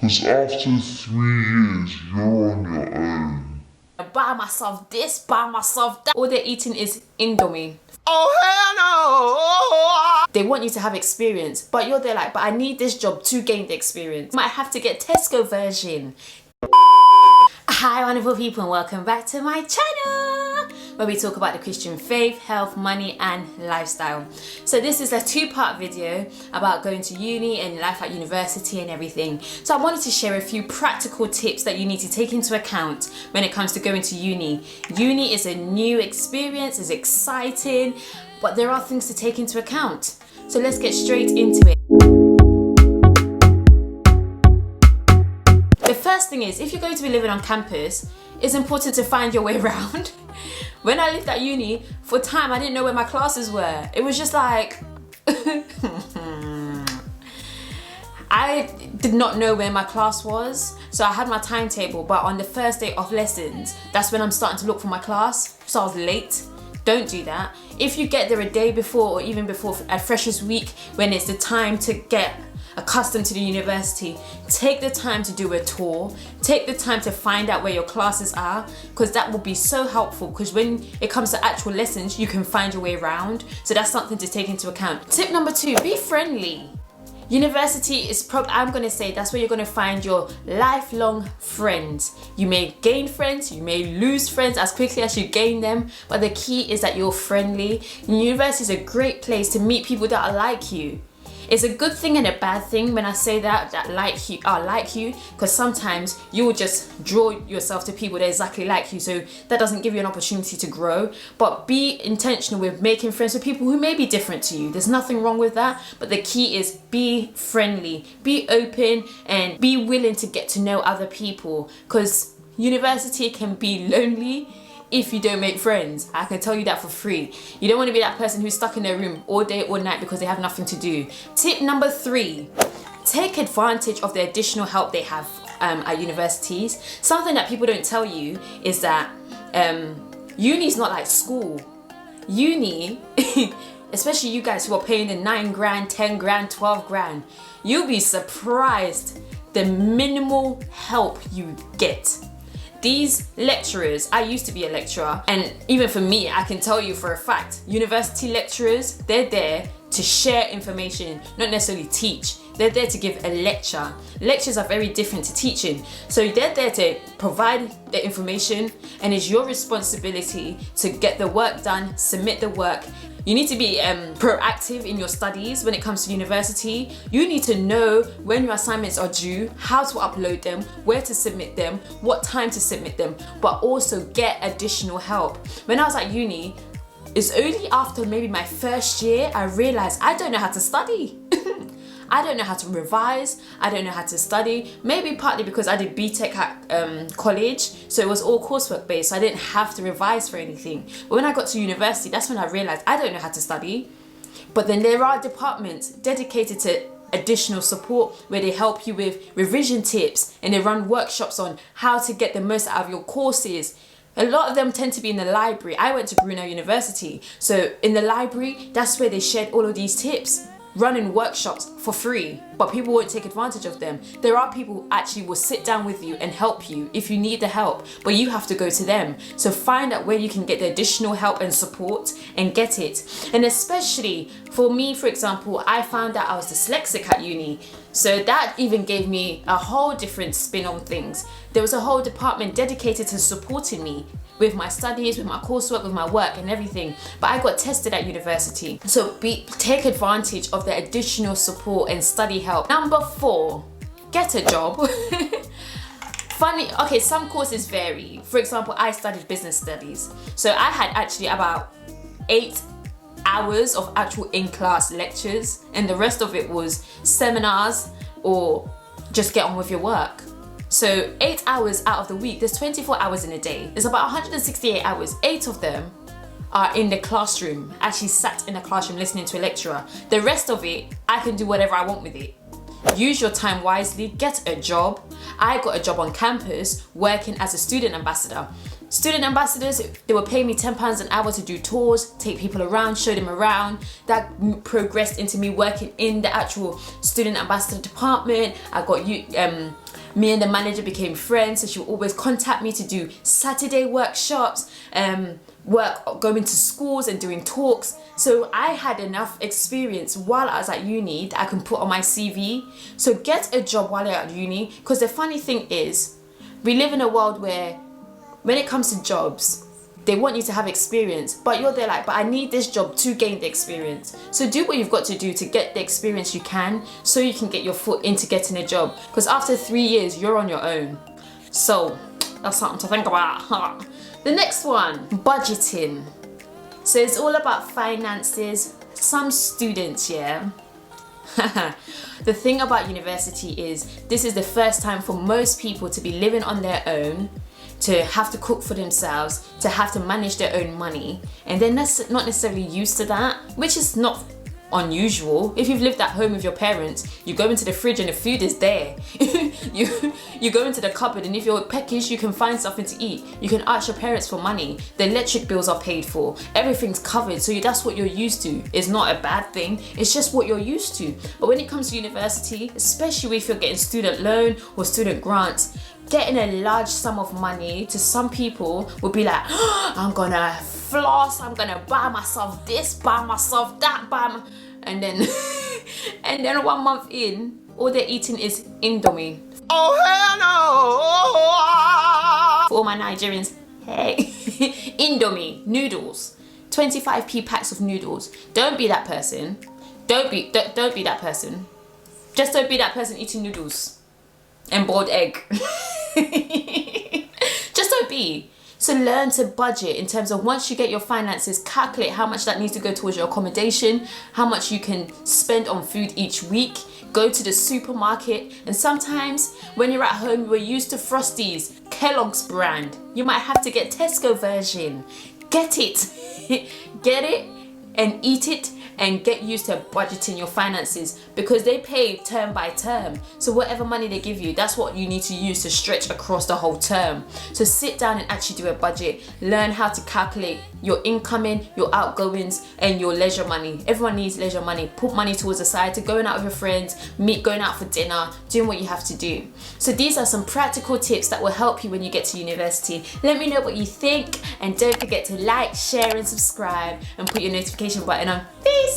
Because after 3 years, you're on your own. Buy myself this, buy myself that. All they're eating is Indomie. Oh hell no! They want you to have experience, but you're there like, but I need this job to gain the experience. Might have to get Tesco version. Hi wonderful people and welcome back to my channel where we talk about the Christian faith, health, money and lifestyle. So this is a two-part video about going to uni and life at university and everything. So I wanted to share a few practical tips that you need to take into account when it comes to going to uni. Uni is a new experience, it's exciting, but there are things to take into account. So let's get straight into it. The first thing is, if you're going to be living on campus, it's important to find your way around. When I lived at uni, for a time I didn't know where my classes were. It was just like, I did not know where my class was. So I had my timetable, but on the first day of lessons, that's when I'm starting to look for my class. So I was late. Don't do that. If you get there a day before or even before a freshers week, when it's the time to get accustomed to the university, take the time to do a tour, take the time to find out where your classes are, because that will be so helpful, because when it comes to actual lessons you can find your way around. So that's something to take into account. Tip number 2, be friendly. University is I'm gonna say that's where you're gonna find your lifelong friends. You may gain friends, you may lose friends as quickly as you gain them, but the key is that you're friendly. University is a great place to meet people that are like you. It's a good thing and a bad thing when I say that are like you, because sometimes you will just draw yourself to people that are exactly like you, so that doesn't give you an opportunity to grow. But be intentional with making friends with people who may be different to you. There's nothing wrong with that, but the key is be friendly, be open and be willing to get to know other people, because university can be lonely if you don't make friends. I can tell you that for free. You don't want to be that person who's stuck in their room all day, all night because they have nothing to do. Tip number 3, take advantage of the additional help they have at universities. Something that people don't tell you is that uni is not like school. Uni, especially you guys who are paying the 9 grand, 10 grand, 12 grand, you'll be surprised the minimal help you get. These lecturers, I used to be a lecturer, and even for me, I can tell you for a fact, university lecturers, they're there to share information, not necessarily teach. They're there to give a lecture. Lectures are very different to teaching. So they're there to provide the information, and it's your responsibility to get the work done, submit the work. You need to be proactive in your studies when it comes to university. You need to know when your assignments are due, how to upload them, where to submit them, what time to submit them, but also get additional help. When I was at uni, it's only after maybe my first year I realized I don't know how to study. I don't know how to revise, I don't know how to study. Maybe partly because I did BTEC at college, so it was all coursework based, so I didn't have to revise for anything. But when I got to university, that's when I realized I don't know how to study. But then there are departments dedicated to additional support where they help you with revision tips, and they run workshops on how to get the most out of your courses. A lot of them tend to be in the library. I went to Brunel University, so in the library, that's where they shared all of these tips, running workshops for free, but people won't take advantage of them. There are people who actually will sit down with you and help you if you need the help, but you have to go to them. So find out where you can get the additional help and support and get it. And especially for me, for example, I found out I was dyslexic at uni. So that even gave me a whole different spin on things. There was a whole department dedicated to supporting me with my studies, with my coursework, with my work and everything. But I got tested at university. So take advantage of the additional support and study help. Number 4, get a job. Funny, okay, some courses vary. For example, I studied business studies. So I had actually about 8 hours of actual in-class lectures, and the rest of it was seminars or just get on with your work. So 8 hours out of the week, there's 24 hours in a day. There's about 168 hours. 8 of them are in the classroom, actually sat in a classroom listening to a lecturer. The rest of it, I can do whatever I want with it. Use your time wisely, get a job. I got a job on campus working as a student ambassador. Student ambassadors, they were paying me £10 an hour to do tours, take people around, show them around. That progressed into me working in the actual student ambassador department. I got me and the manager became friends, so she would always contact me to do Saturday workshops, going to schools and doing talks. So I had enough experience while I was at uni that I can put on my CV. So get a job while you're at uni, because the funny thing is, we live in a world where when it comes to jobs, they want you to have experience, but you're there like, but I need this job to gain the experience. So do what you've got to do to get the experience you can, so you can get your foot into getting a job, because after 3 years, you're on your own. So that's something to think about. The next one, budgeting. So it's all about finances. Some students, yeah. The thing about university is, this is the first time for most people to be living on their own, to have to cook for themselves, to have to manage their own money, and they're not necessarily used to that, which is not unusual. If you've lived at home with your parents, you go into the fridge and the food is there. you go into the cupboard, and if you're peckish, you can find something to eat. You can ask your parents for money. The electric bills are paid for. Everything's covered, so that's what you're used to. It's not a bad thing, it's just what you're used to. But when it comes to university, especially if you're getting student loan or student grants, getting a large sum of money to some people would be like, oh, I'm gonna floss, I'm gonna buy myself this, buy myself that, and then and then 1 month in, all they're eating is Indomie. Oh hell no! For all my Nigerians, hey, Indomie noodles, 25p packs of noodles. Don't be that person. Don't be that person. Just don't be that person eating noodles and boiled egg. Just don't be. So learn to budget in terms of, once you get your finances, calculate how much that needs to go towards your accommodation, how much you can spend on food each week. Go to the supermarket, and sometimes when you're at home, you were used to Frosties, Kellogg's brand. You might have to get Tesco version. Get it. Get it and eat it, and get used to budgeting your finances, because they pay term by term. So whatever money they give you, that's what you need to use to stretch across the whole term. So sit down and actually do a budget. Learn how to calculate your incoming, your outgoings, and your leisure money. Everyone needs leisure money. Put money towards the side to going out with your friends, going out for dinner, doing what you have to do. So these are some practical tips that will help you when you get to university. Let me know what you think, and don't forget to like, share, and subscribe, and put your notification button on. Peace!